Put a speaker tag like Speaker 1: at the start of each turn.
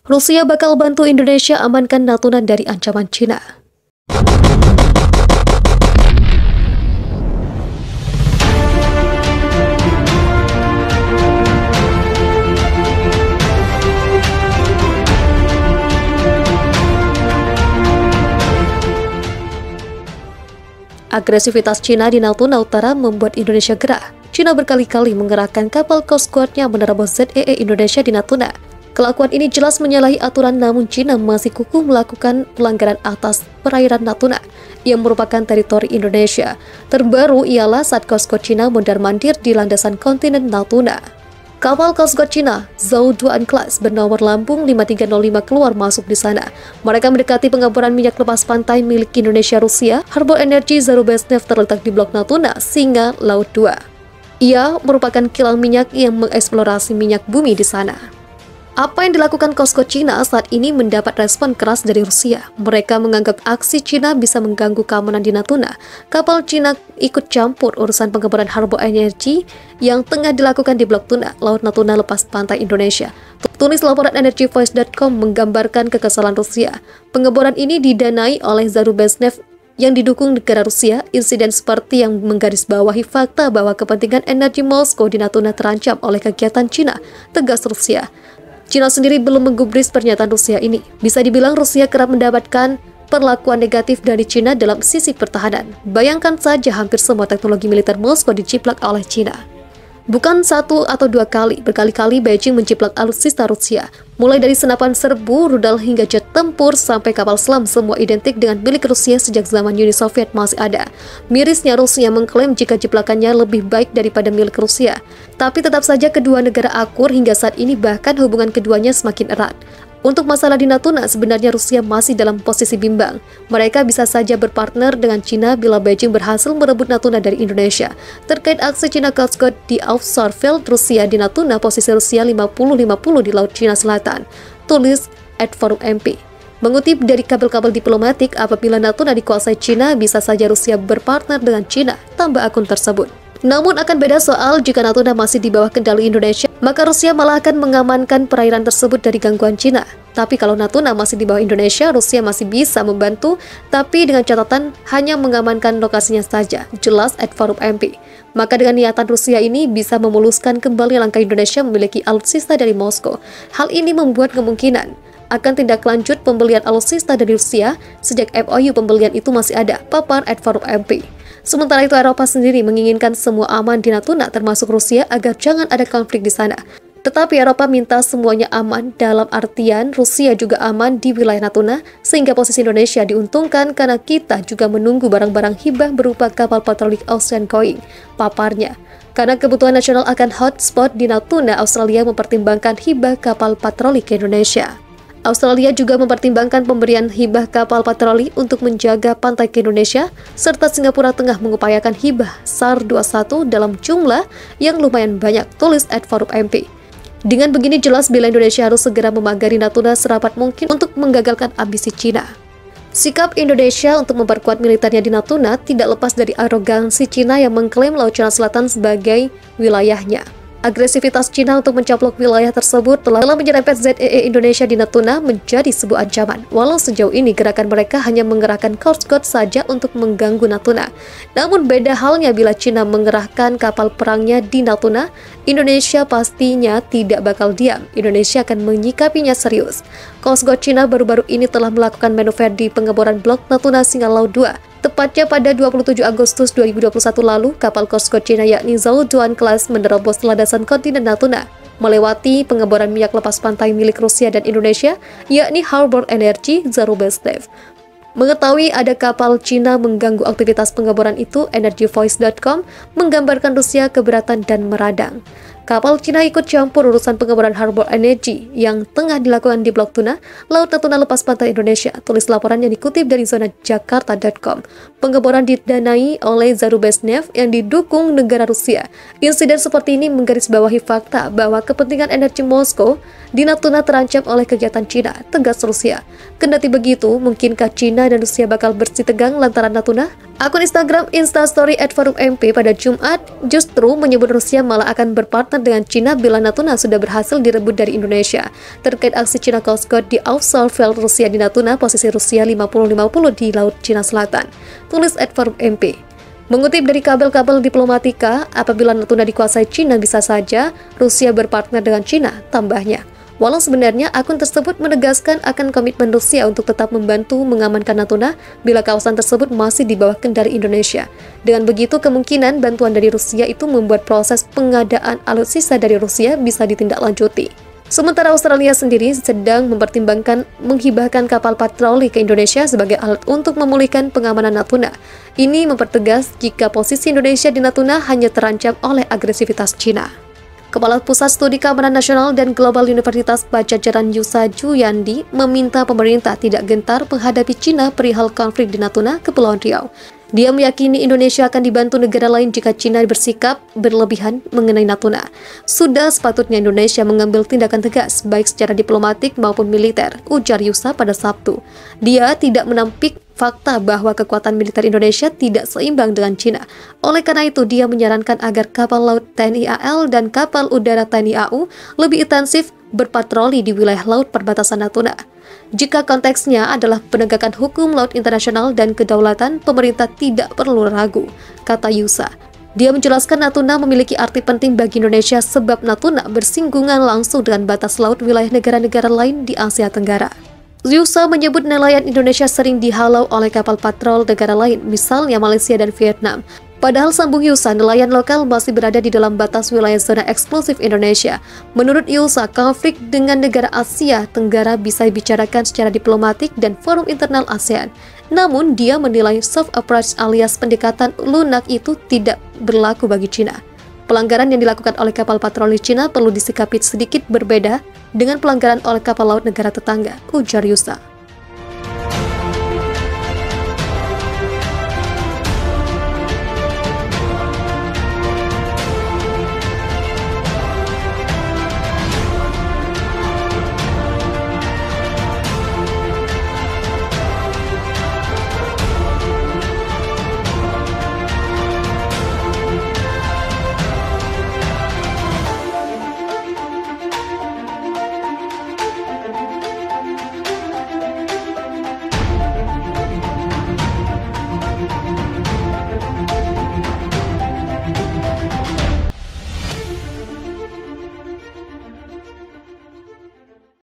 Speaker 1: Rusia bakal bantu Indonesia amankan Natuna dari ancaman Cina. Agresivitas Cina di Natuna Utara membuat Indonesia gerah. Cina berkali-kali mengerahkan kapal Coast Guard-nya menerobos ZEE Indonesia di Natuna. Kelakuan ini jelas menyalahi aturan, namun Cina masih kukuh melakukan pelanggaran atas perairan Natuna yang merupakan teritori Indonesia. Terbaru ialah saat Coast Guard Cina mondar-mandir di landasan kontinen Natuna. Kapal Coast Guard Cina, Zhou Duan Class bernomor lambung 5305 keluar masuk di sana. Mereka mendekati pengeboran minyak lepas pantai milik Indonesia Rusia. Harbor Energy Zarubezhnev terletak di Blok Natuna, Singa, Laut 2. Ia merupakan kilang minyak yang mengeksplorasi minyak bumi di sana. Apa yang dilakukan Coast Guard Cina saat ini mendapat respon keras dari Rusia. Mereka menganggap aksi Cina bisa mengganggu keamanan di Natuna. Kapal Cina ikut campur urusan pengeboran Harbor Energy yang tengah dilakukan di Blok Tuna, Laut Natuna lepas pantai Indonesia. Tulis laporan energyvoice.com menggambarkan kekesalan Rusia. Pengeboran ini didanai oleh Zarubezhnev yang didukung negara Rusia. Insiden seperti yang menggarisbawahi fakta bahwa kepentingan energi Moskow di Natuna terancam oleh kegiatan Cina, tegas Rusia. Cina sendiri belum menggubris pernyataan Rusia ini. Bisa dibilang Rusia kerap mendapatkan perlakuan negatif dari Cina dalam sisi pertahanan. Bayangkan saja hampir semua teknologi militer Moskow diciplak oleh Cina. Bukan satu atau dua kali, berkali-kali Beijing menciplak alutsista Rusia. Mulai dari senapan serbu, rudal hingga jet tempur sampai kapal selam, semua identik dengan milik Rusia sejak zaman Uni Soviet masih ada. Mirisnya Rusia mengklaim jika ciplakannya lebih baik daripada milik Rusia. Tapi tetap saja kedua negara akur hingga saat ini, bahkan hubungan keduanya semakin erat. Untuk masalah di Natuna, sebenarnya Rusia masih dalam posisi bimbang. Mereka bisa saja berpartner dengan Cina bila Beijing berhasil merebut Natuna dari Indonesia. Terkait aksi Cina Coast Guard di offshore field Rusia di Natuna, posisi Rusia 50-50 di Laut Cina Selatan. Tulis @forumMP. Mengutip dari kabel-kabel diplomatik, apabila Natuna dikuasai Cina, bisa saja Rusia berpartner dengan Cina, tambah akun tersebut. Namun akan beda soal jika Natuna masih di bawah kendali Indonesia, maka Rusia malah akan mengamankan perairan tersebut dari gangguan Cina. Tapi kalau Natuna masih di bawah Indonesia, Rusia masih bisa membantu, tapi dengan catatan hanya mengamankan lokasinya saja, jelas @forumMP. Maka dengan niatan Rusia ini bisa memuluskan kembali langkah Indonesia memiliki alutsista dari Moskow. Hal ini membuat kemungkinan akan tindak lanjut pembelian alutsista dari Rusia sejak MOU pembelian itu masih ada, papar @forumMP. Sementara itu, Eropa sendiri menginginkan semua aman di Natuna, termasuk Rusia, agar jangan ada konflik di sana. Tetapi Eropa minta semuanya aman, dalam artian Rusia juga aman di wilayah Natuna, sehingga posisi Indonesia diuntungkan karena kita juga menunggu barang-barang hibah berupa kapal patroli Ocean Going, paparnya. Karena kebutuhan nasional akan hotspot di Natuna, Australia mempertimbangkan hibah kapal patroli ke Indonesia. Australia juga mempertimbangkan pemberian hibah kapal patroli untuk menjaga pantai ke Indonesia, serta Singapura tengah mengupayakan hibah SAR-21 dalam jumlah yang lumayan banyak, tulis @forumMP. Dengan begini jelas bila Indonesia harus segera memagari Natuna serapat mungkin untuk menggagalkan ambisi Cina. Sikap Indonesia untuk memperkuat militernya di Natuna tidak lepas dari arogansi Cina yang mengklaim Laut Cina Selatan sebagai wilayahnya. Agresivitas Cina untuk mencaplok wilayah tersebut telah menyerempet ZEE Indonesia di Natuna menjadi sebuah ancaman. Walau sejauh ini gerakan mereka hanya mengerahkan Coast Guard saja untuk mengganggu Natuna. Namun beda halnya bila Cina mengerahkan kapal perangnya di Natuna, Indonesia pastinya tidak bakal diam. Indonesia akan menyikapinya serius. Coast Guard Cina baru-baru ini telah melakukan manuver di pengeboran Blok Natuna Singa Laut 2. Tepatnya pada 27 Agustus 2021 lalu, kapal Coast Guard Cina yakni Zhou Duan Class menerobos landasan kontinen Natuna, melewati pengeboran minyak lepas pantai milik Rusia dan Indonesia, yakni Harbor Energy Zarubezhnev. Mengetahui ada kapal Cina mengganggu aktivitas pengeboran itu, energyvoice.com menggambarkan Rusia keberatan dan meradang. Kapal Cina ikut campur urusan pengeboran Harbor Energy yang tengah dilakukan di Blok Tuna, Laut Natuna lepas pantai Indonesia. Tulis laporan yang dikutip dari zonajakarta.com. Pengeboran didanai oleh Zarubezhnev yang didukung negara Rusia. Insiden seperti ini menggarisbawahi fakta bahwa kepentingan energi Moskow di Natuna terancam oleh kegiatan Cina, tegas Rusia. Kendati begitu, mungkinkah Cina dan Rusia bakal bersih tegang lantaran Natuna? Akun Instagram Instastory @forumMP pada Jumat justru menyebut Rusia malah akan berpartner dengan Cina bila Natuna sudah berhasil direbut dari Indonesia. Terkait aksi Cina Coast Guard di offshore field Rusia di Natuna, posisi Rusia 50-50 di Laut Cina Selatan. Tulis @forumMP. Mengutip dari kabel-kabel diplomatika, apabila Natuna dikuasai Cina bisa saja Rusia berpartner dengan Cina, tambahnya. Walau sebenarnya akun tersebut menegaskan akan komitmen Rusia untuk tetap membantu mengamankan Natuna bila kawasan tersebut masih di bawah kendali Indonesia. Dengan begitu, kemungkinan bantuan dari Rusia itu membuat proses pengadaan alutsista dari Rusia bisa ditindaklanjuti. Sementara Australia sendiri sedang mempertimbangkan menghibahkan kapal patroli ke Indonesia sebagai alat untuk memulihkan pengamanan Natuna. Ini mempertegas jika posisi Indonesia di Natuna hanya terancam oleh agresivitas Cina. Kepala Pusat Studi Keamanan Nasional dan Global Universitas Pajajaran Yusa Juyandi meminta pemerintah tidak gentar menghadapi Cina perihal konflik di Natuna, Kepulauan Riau. Dia meyakini Indonesia akan dibantu negara lain jika Cina bersikap berlebihan mengenai Natuna. Sudah sepatutnya Indonesia mengambil tindakan tegas, baik secara diplomatik maupun militer, ujar Yusa pada Sabtu. Dia tidak menampik fakta bahwa kekuatan militer Indonesia tidak seimbang dengan Cina. Oleh karena itu, dia menyarankan agar kapal laut TNI AL dan kapal udara TNI AU lebih intensif berpatroli di wilayah laut perbatasan Natuna. Jika konteksnya adalah penegakan hukum laut internasional dan kedaulatan, pemerintah tidak perlu ragu, kata Yusa. Dia menjelaskan Natuna memiliki arti penting bagi Indonesia sebab Natuna bersinggungan langsung dengan batas laut wilayah negara-negara lain di Asia Tenggara. Yusa menyebut nelayan Indonesia sering dihalau oleh kapal patrol negara lain, misalnya Malaysia dan Vietnam. Padahal sambung Yusa, nelayan lokal masih berada di dalam batas wilayah zona eksklusif Indonesia. Menurut Yusa, konflik dengan negara Asia Tenggara bisa dibicarakan secara diplomatik dan forum internal ASEAN. Namun, dia menilai soft approach alias pendekatan lunak itu tidak berlaku bagi Cina. Pelanggaran yang dilakukan oleh kapal patroli Cina perlu disikapi sedikit berbeda dengan pelanggaran oleh kapal laut negara tetangga, ujar Yusa.